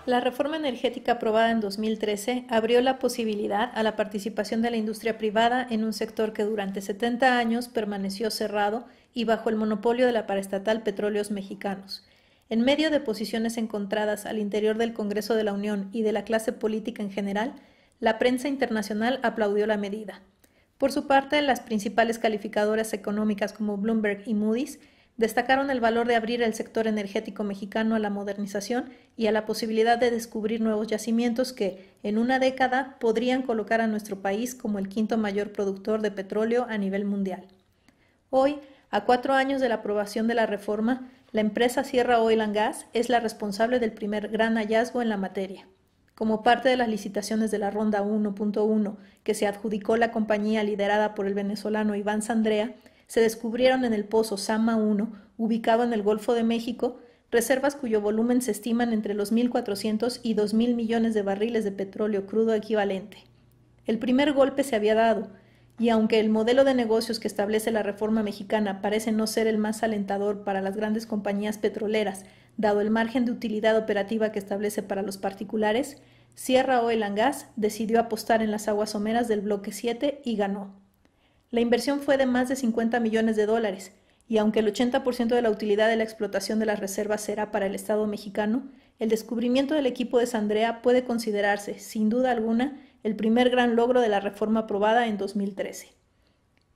La reforma energética aprobada en 2013 abrió la posibilidad a la participación de la industria privada en un sector que durante 70 años permaneció cerrado y bajo el monopolio de la paraestatal Petróleos Mexicanos. En medio de posiciones encontradas al interior del Congreso de la Unión y de la clase política en general, la prensa internacional aplaudió la medida. Por su parte, las principales calificadoras económicas como Bloomberg y Moody's destacaron el valor de abrir el sector energético mexicano a la modernización y a la posibilidad de descubrir nuevos yacimientos que, en una década, podrían colocar a nuestro país como el quinto mayor productor de petróleo a nivel mundial. Hoy, a 4 años de la aprobación de la reforma, la empresa Sierra Oil and Gas es la responsable del primer gran hallazgo en la materia. Como parte de las licitaciones de la Ronda 1.1 que se adjudicó la compañía liderada por el venezolano Iván Sandrea, se descubrieron en el pozo Zama 1, ubicado en el Golfo de México, reservas cuyo volumen se estiman entre los 1.400 y 2.000 millones de barriles de petróleo crudo equivalente. El primer golpe se había dado, y aunque el modelo de negocios que establece la reforma mexicana parece no ser el más alentador para las grandes compañías petroleras, dado el margen de utilidad operativa que establece para los particulares, Sierra Oil and Gas decidió apostar en las aguas someras del bloque 7 y ganó. La inversión fue de más de 50 millones de dólares, y aunque el 80% de la utilidad de la explotación de las reservas será para el Estado mexicano, el descubrimiento del equipo de Sandrea puede considerarse, sin duda alguna, el primer gran logro de la reforma aprobada en 2013.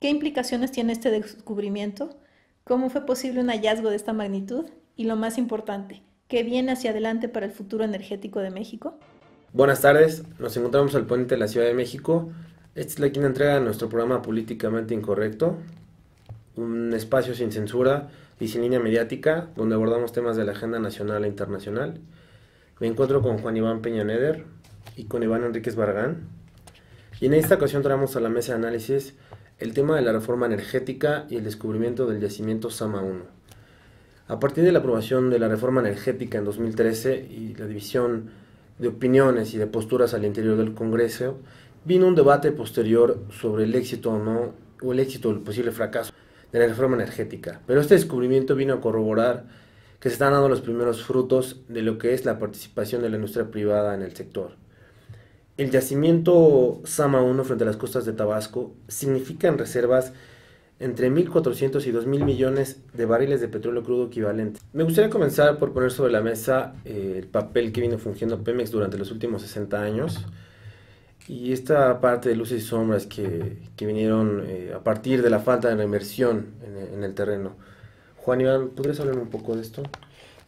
¿Qué implicaciones tiene este descubrimiento? ¿Cómo fue posible un hallazgo de esta magnitud? Y lo más importante, ¿qué viene hacia adelante para el futuro energético de México? Buenas tardes, nos encontramos al poniente de la Ciudad de México. Esta es la quinta entrega de nuestro programa Políticamente Incorrecto, un espacio sin censura y sin línea mediática, donde abordamos temas de la agenda nacional e internacional. Me encuentro con Juan Iván Peña Neder y con Iván Enríquez Barragán, y en esta ocasión traemos a la mesa de análisis el tema de la reforma energética y el descubrimiento del yacimiento Zama 1. A partir de la aprobación de la reforma energética en 2013 y la división de opiniones y de posturas al interior del Congreso, vino un debate posterior sobre el éxito o no, o el éxito o el posible fracaso de la reforma energética. Pero este descubrimiento vino a corroborar que se están dando los primeros frutos de lo que es la participación de la industria privada en el sector. El yacimiento Zama 1 frente a las costas de Tabasco significa en reservas entre 1.400 y 2.000 millones de barriles de petróleo crudo equivalente. Me gustaría comenzar por poner sobre la mesa el papel que vino fungiendo Pemex durante los últimos 60 años. Y esta parte de luces y sombras que vinieron a partir de la falta de la inversión en el terreno. Juan Iván, ¿podrías hablar un poco de esto?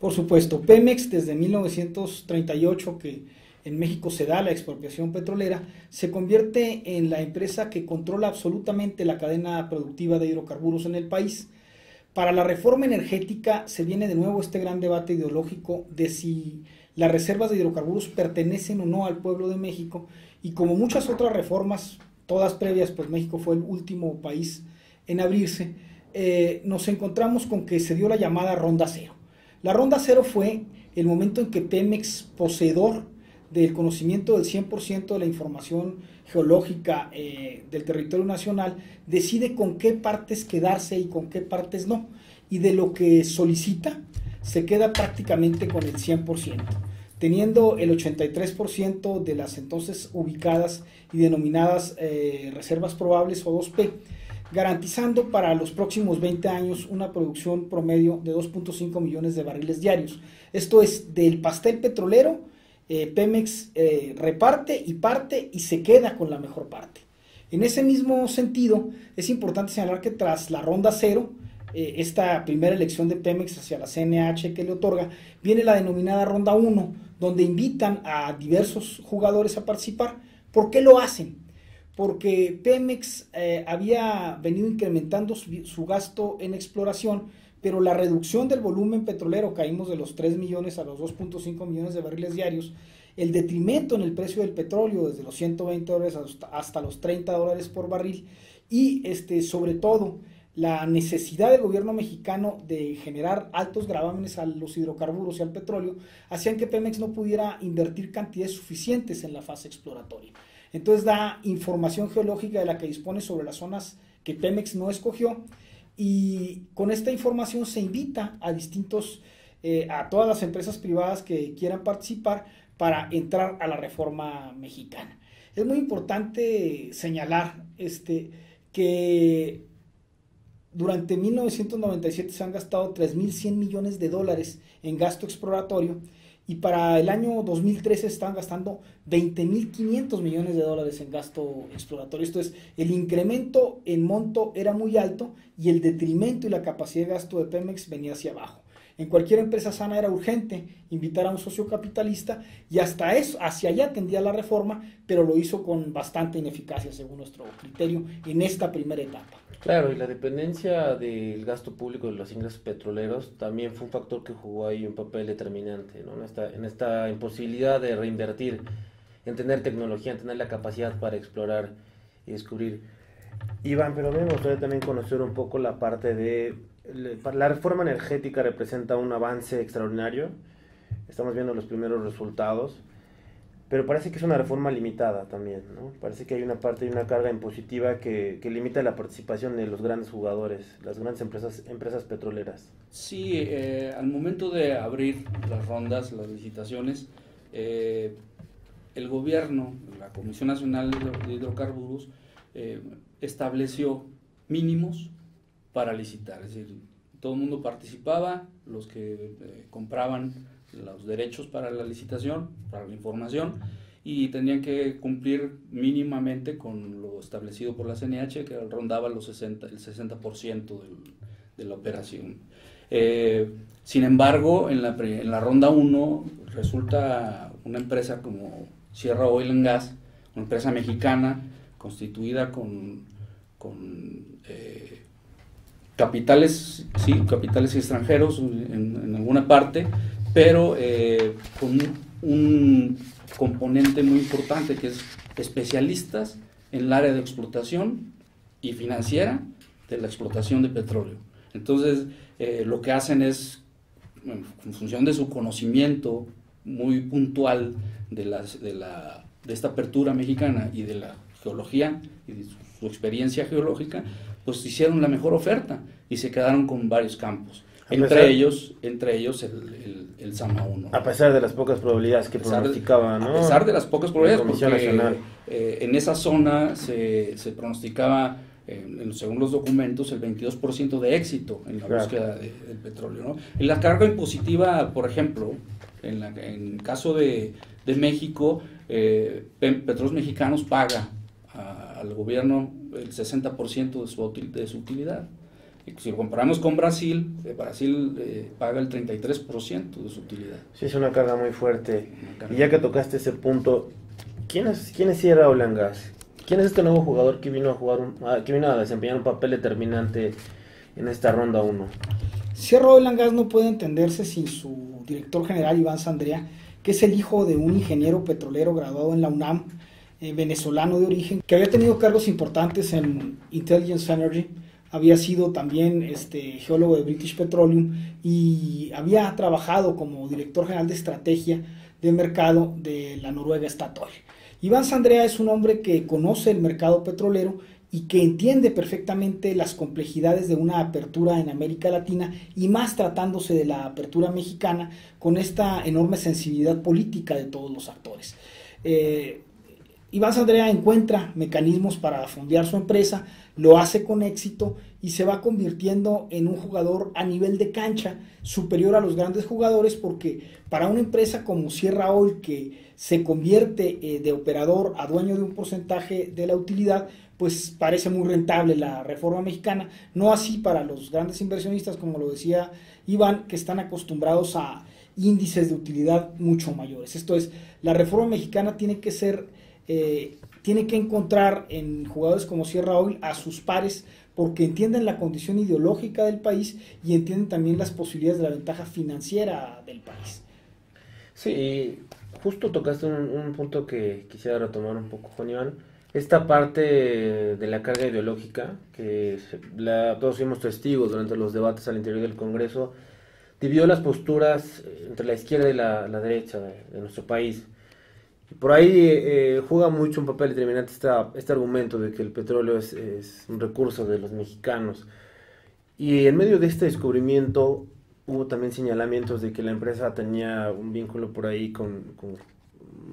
Por supuesto, Pemex desde 1938, que en México se da la expropiación petrolera, se convierte en la empresa que controla absolutamente la cadena productiva de hidrocarburos en el país. Para la reforma energética se viene de nuevo este gran debate ideológico de si las reservas de hidrocarburos pertenecen o no al pueblo de México, y como muchas otras reformas, todas previas, pues México fue el último país en abrirse, nos encontramos con que se dio la llamada Ronda Cero. La Ronda Cero fue el momento en que Pemex, poseedor del conocimiento del 100% de la información geológica del territorio nacional, decide con qué partes quedarse y con qué partes no, y de lo que solicita se queda prácticamente con el 100%, teniendo el 83% de las entonces ubicadas y denominadas reservas probables o 2P, garantizando para los próximos 20 años una producción promedio de 2.5 millones de barriles diarios. Esto es, del pastel petrolero, Pemex reparte y parte y se queda con la mejor parte. En ese mismo sentido, es importante señalar que tras la Ronda Cero, esta primera elección de Pemex hacia la CNH que le otorga, viene la denominada Ronda 1, donde invitan a diversos jugadores a participar. ¿Por qué lo hacen? Porque Pemex había venido incrementando su gasto en exploración, pero la reducción del volumen petrolero, caímos de los 3 millones a los 2.5 millones de barriles diarios, el detrimento en el precio del petróleo desde los $120 hasta los $30 por barril, y sobre todo la necesidad del gobierno mexicano de generar altos gravámenes a los hidrocarburos y al petróleo, hacían que Pemex no pudiera invertir cantidades suficientes en la fase exploratoria. Entonces da información geológica de la que dispone sobre las zonas que Pemex no escogió, y con esta información se invita a a todas las empresas privadas que quieran participar para entrar a la reforma mexicana. Es muy importante señalar que durante 1997 se han gastado 3.100 millones de dólares en gasto exploratorio y para el año 2013 están gastando 20.500 millones de dólares en gasto exploratorio. Esto es, el incremento en monto era muy alto y el detrimento y la capacidad de gasto de Pemex venía hacia abajo. En cualquier empresa sana era urgente invitar a un socio capitalista y hasta eso, hacia allá tendía la reforma, pero lo hizo con bastante ineficacia según nuestro criterio en esta primera etapa. Claro, y la dependencia del gasto público de los ingresos petroleros también fue un factor que jugó ahí un papel determinante, ¿no? En esta imposibilidad de reinvertir, en tener tecnología, en tener la capacidad para explorar y descubrir. Iván, pero a mí me gustaría también conocer un poco la parte de... La reforma energética representa un avance extraordinario, estamos viendo los primeros resultados, pero parece que es una reforma limitada también, ¿no? Parece que hay una parte y una carga impositiva que limita la participación de los grandes jugadores, las grandes empresas petroleras. Sí, al momento de abrir las rondas, las licitaciones, el gobierno, la Comisión Nacional de Hidrocarburos, estableció mínimos para licitar, es decir, todo el mundo participaba, los que compraban los derechos para la licitación, para la información, y tenían que cumplir mínimamente con lo establecido por la CNH, que rondaba el 60% de la operación. Sin embargo, en la ronda 1 resulta una empresa como Sierra Oil and Gas, una empresa mexicana constituida con capitales extranjeros en alguna parte, pero con un componente muy importante que es especialistas en el área de explotación y financiera de la explotación de petróleo. Entonces, lo que hacen es, en función de su conocimiento muy puntual de esta apertura mexicana y de la geología y de su experiencia geológica, pues hicieron la mejor oferta y se quedaron con varios campos. Entre ellos el Zama 1. A pesar de las pocas probabilidades que pronosticaba, ¿no? A pesar de las pocas probabilidades, porque en esa zona se pronosticaba, según los documentos, el 22% de éxito en la búsqueda del petróleo, ¿no? En la carga impositiva, por ejemplo, en el caso de México, Petróleos Mexicanos paga al gobierno el 60% de su utilidad. Si lo comparamos con Brasil, paga el 33% de su utilidad. Sí, es una carga muy fuerte. Y ya que tocaste ese punto, ¿quién es Sierra Oil and Gas? ¿Quién es este nuevo jugador que vino a desempeñar un papel determinante en esta ronda 1? Sierra Oil and Gas no puede entenderse sin su director general, Iván Sandrea, que es el hijo de un ingeniero petrolero graduado en la UNAM, venezolano de origen, que había tenido cargos importantes en Intelligence Energy, había sido también geólogo de British Petroleum y había trabajado como director general de estrategia de mercado de la noruega Statoil. Iván Sandrea es un hombre que conoce el mercado petrolero y que entiende perfectamente las complejidades de una apertura en América Latina y más tratándose de la apertura mexicana con esta enorme sensibilidad política de todos los actores. Iván Sandrea encuentra mecanismos para fondear su empresa, lo hace con éxito y se va convirtiendo en un jugador a nivel de cancha superior a los grandes jugadores, porque para una empresa como Sierra Oil, que se convierte de operador a dueño de un porcentaje de la utilidad, pues parece muy rentable la reforma mexicana, no así para los grandes inversionistas, como lo decía Iván, que están acostumbrados a índices de utilidad mucho mayores. Esto es, la reforma mexicana tiene que encontrar en jugadores como Sierra Oil a sus pares, porque entienden la condición ideológica del país y entienden también las posibilidades de la ventaja financiera del país. Sí, justo tocaste un punto que quisiera retomar un poco, Juan Iván. Esta parte de la carga ideológica, que todos fuimos testigos durante los debates al interior del Congreso, dividió las posturas entre la izquierda y la derecha de nuestro país. Por ahí juega mucho un papel determinante este argumento de que el petróleo es un recurso de los mexicanos. Y en medio de este descubrimiento hubo también señalamientos de que la empresa tenía un vínculo por ahí con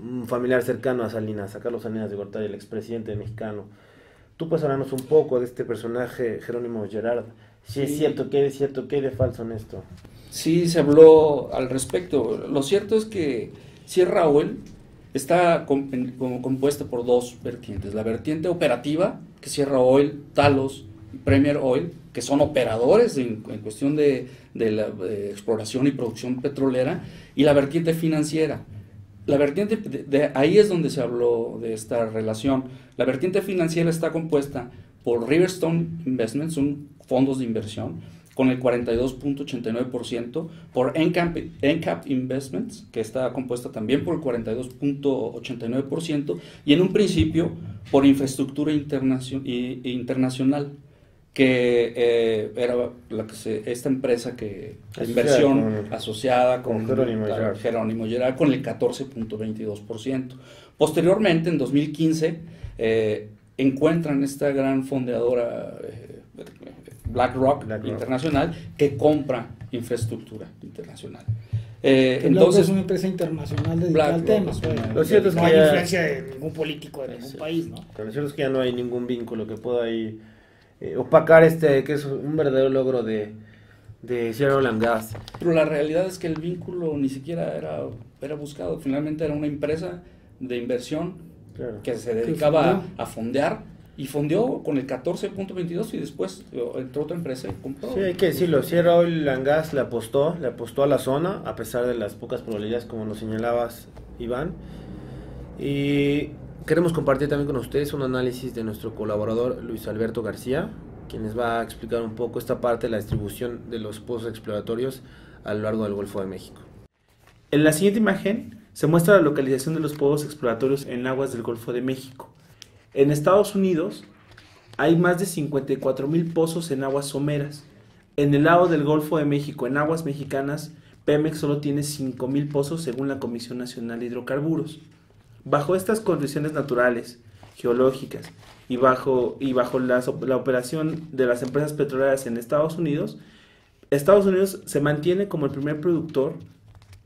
un familiar cercano a Salinas, a Carlos Salinas de Gortari, el expresidente mexicano. Tú puedes hablarnos un poco de este personaje, Jerónimo Gerard. Si es cierto, ¿qué hay de falso en esto? Sí, se habló al respecto. Lo cierto es que Sierra Oil está compuesta por dos vertientes. La vertiente operativa, que es Sierra Oil, Talos y Premier Oil, que son operadores en cuestión de la exploración y producción petrolera, y la vertiente financiera. La vertiente de ahí es donde se habló de esta relación. La vertiente financiera está compuesta por Riverstone Investments, son fondos de inversión, con el 42.89%, por EnCap Investments, que está compuesta también por el 42.89%, y en un principio por Infraestructura Internacional, que era esta empresa que asociada con Jerónimo Gerard, con el 14.22%. Posteriormente, en 2015, encuentran esta gran fondeadora BlackRock Internacional, que compra Infraestructura Internacional. Entonces es una empresa internacional dedicada al tema. Lo cierto es que no hay influencia de ningún político de ningún país, ¿no? Pero lo cierto es que ya no hay ningún vínculo que pueda ahí opacar que es un verdadero logro de Sierra Oil and Gas. Pero la realidad es que el vínculo ni siquiera era buscado. Finalmente era una empresa de inversión, claro, que se dedicaba a fondear, y fondeó con el 14.22 y después entró otra empresa y compró. Sí, hay que decirlo, Sierra Oil and Gas le apostó a la zona, a pesar de las pocas probabilidades, como lo señalabas, Iván. Y queremos compartir también con ustedes un análisis de nuestro colaborador Luis Alberto García, quien les va a explicar un poco esta parte de la distribución de los pozos exploratorios a lo largo del Golfo de México. En la siguiente imagen se muestra la localización de los pozos exploratorios en aguas del Golfo de México. En Estados Unidos hay más de 54,000 pozos en aguas someras. En el lado del Golfo de México, en aguas mexicanas, Pemex solo tiene 5,000 pozos según la Comisión Nacional de Hidrocarburos. Bajo estas condiciones naturales, geológicas y bajo la operación de las empresas petroleras en Estados Unidos se mantiene como el primer productor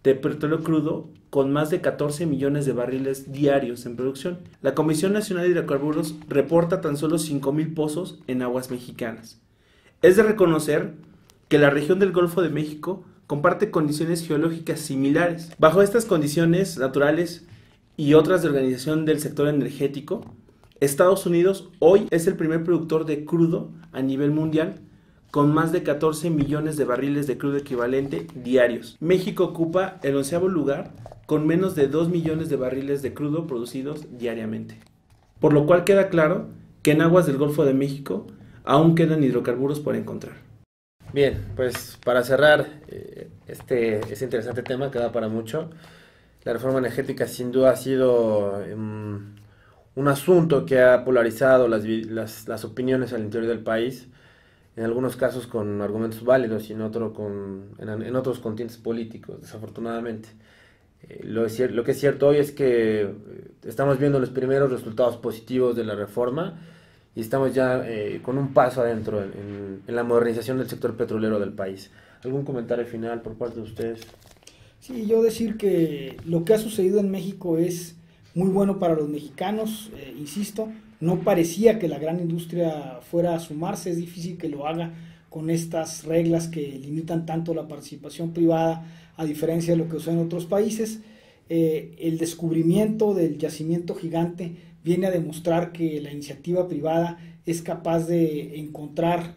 de petróleo crudo con más de 14 millones de barriles diarios en producción. La Comisión Nacional de Hidrocarburos reporta tan solo 5,000 pozos en aguas mexicanas. Es de reconocer que la región del Golfo de México comparte condiciones geológicas similares. Bajo estas condiciones naturales y otras de organización del sector energético, Estados Unidos hoy es el primer productor de crudo a nivel mundial, con más de 14 millones de barriles de crudo equivalente diarios. México ocupa el 11º lugar con menos de 2 millones de barriles de crudo producidos diariamente. Por lo cual queda claro que en aguas del Golfo de México aún quedan hidrocarburos por encontrar. Bien, pues para cerrar este interesante tema que da para mucho, la reforma energética sin duda ha sido un asunto que ha polarizado las opiniones al interior del país, en algunos casos con argumentos válidos y en otros con tintes políticos, desafortunadamente. Lo que es cierto hoy es que estamos viendo los primeros resultados positivos de la reforma y estamos ya con un paso adentro en la modernización del sector petrolero del país. ¿Algún comentario final por parte de ustedes? Sí, yo decir que lo que ha sucedido en México es muy bueno para los mexicanos, insisto, no parecía que la gran industria fuera a sumarse, es difícil que lo haga con estas reglas que limitan tanto la participación privada, a diferencia de lo que sucede en otros países. El descubrimiento del yacimiento gigante viene a demostrar que la iniciativa privada es capaz de encontrar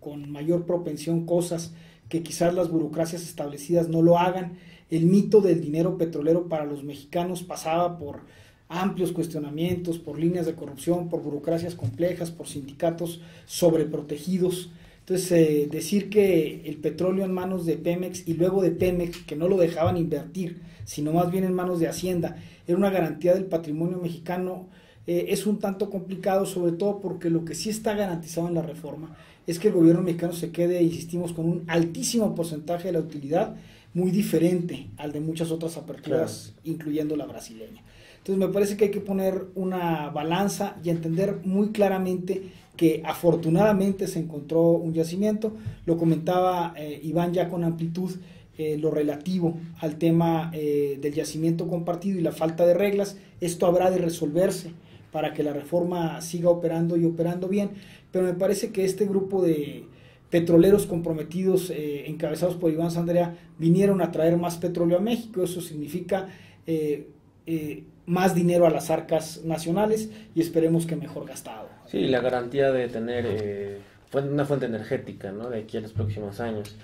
con mayor propensión cosas que quizás las burocracias establecidas no lo hagan. El mito del dinero petrolero para los mexicanos pasaba por amplios cuestionamientos, por líneas de corrupción, por burocracias complejas, por sindicatos sobreprotegidos. Entonces, decir que el petróleo en manos de Pemex y luego de Pemex, que no lo dejaban invertir, sino más bien en manos de Hacienda, era una garantía del patrimonio mexicano, es un tanto complicado, sobre todo porque lo que sí está garantizado en la reforma es que el gobierno mexicano se quede, insistimos, con un altísimo porcentaje de la utilidad, muy diferente al de muchas otras aperturas, claro, incluyendo la brasileña. Entonces me parece que hay que poner una balanza y entender muy claramente que afortunadamente se encontró un yacimiento. Lo comentaba Iván ya con amplitud, lo relativo al tema del yacimiento compartido y la falta de reglas. Esto habrá de resolverse para que la reforma siga operando y operando bien, pero me parece que este grupo de petroleros comprometidos encabezados por Iván Sandrea vinieron a traer más petróleo a México. Eso significa más dinero a las arcas nacionales y esperemos que mejor gastado. Sí, la garantía de tener una fuente energética, ¿no?, de aquí a los próximos años.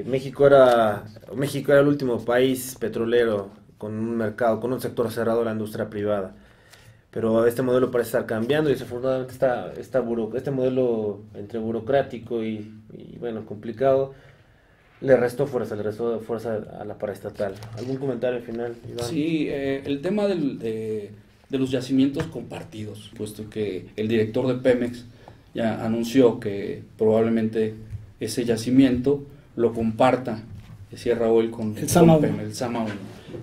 México era el último país petrolero con un mercado, con un sector cerrado de la industria privada. Pero este modelo parece estar cambiando y desafortunadamente este modelo entre burocrático y bueno, complicado, le restó fuerza a la paraestatal. ¿Algún comentario final, Iván? Sí, el tema de los yacimientos compartidos, puesto que el director de Pemex ya anunció que probablemente ese yacimiento lo comparta Sierra Oil con el Sama 1.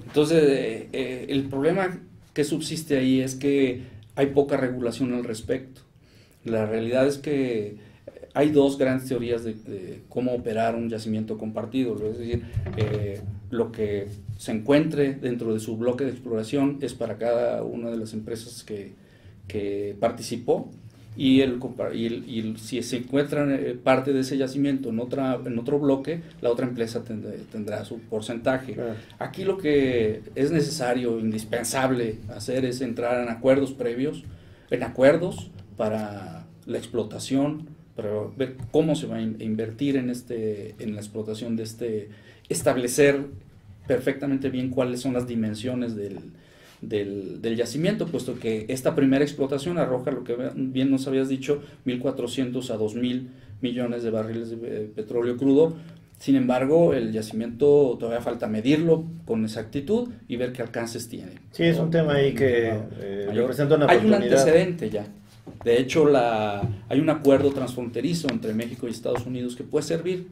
Entonces, el problema que subsiste ahí es que hay poca regulación al respecto. La realidad es que hay dos grandes teorías de cómo operar un yacimiento compartido, es decir, lo que se encuentre dentro de su bloque de exploración es para cada una de las empresas que participó, y si se encuentra parte de ese yacimiento en otro bloque, la otra empresa tendrá su porcentaje. Claro. Aquí lo que es necesario, indispensable hacer es entrar en acuerdos previos, para la explotación, para ver cómo se va a invertir en la explotación de establecer perfectamente bien cuáles son las dimensiones del yacimiento, puesto que esta primera explotación arroja, lo que bien nos habías dicho, 1.400 a 2.000 millones de barriles de petróleo crudo. Sin embargo, el yacimiento todavía falta medirlo con exactitud y ver qué alcances tiene. Sí, es un tema ahí que representa una hay oportunidad. un antecedente ya. De hecho, hay un acuerdo transfronterizo entre México y Estados Unidos que puede servir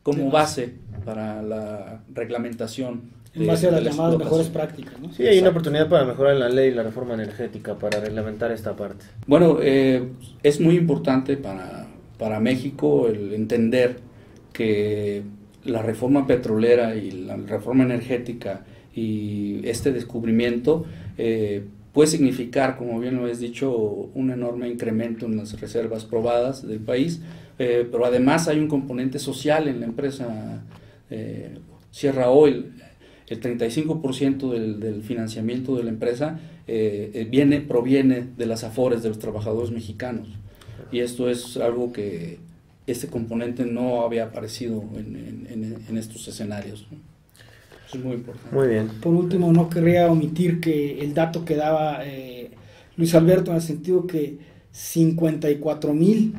como base para la reglamentación en base a las la llamadas mejores prácticas, ¿no? Sí, hay una oportunidad para mejorar la ley y la reforma energética para reglamentar esta parte. Bueno, es muy importante para México el entender que la reforma petrolera y la reforma energética y este descubrimiento puede significar, como bien lo habéis dicho, un enorme incremento en las reservas probadas del país, pero además hay un componente social en la empresa Sierra Oil. El 35% del financiamiento de la empresa proviene de las afores de los trabajadores mexicanos, y esto es algo que este componente no había aparecido en estos escenarios, ¿no? Es muy importante. Muy bien. Por último, no querría omitir que el dato que daba Luis Alberto, en el sentido que 54,000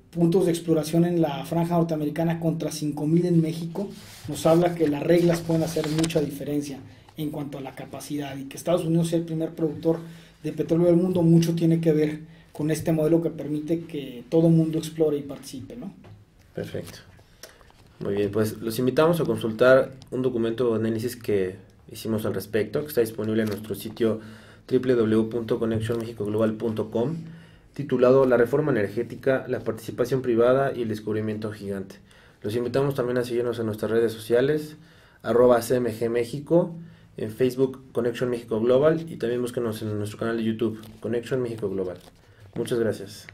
puntos de exploración en la franja norteamericana contra 5,000 en México, nos habla que las reglas pueden hacer mucha diferencia en cuanto a la capacidad, y que Estados Unidos sea el primer productor de petróleo del mundo mucho tiene que ver con este modelo que permite que todo mundo explore y participe, ¿no? Perfecto. Muy bien, pues los invitamos a consultar un documento de análisis que hicimos al respecto, que está disponible en nuestro sitio www.connectionmexicoglobal.com, titulado La reforma energética, la participación privada y el descubrimiento gigante. Los invitamos también a seguirnos en nuestras redes sociales, @CMG-México, en Facebook Connection México Global, y también búsquenos en nuestro canal de YouTube, Connection México Global. Muchas gracias.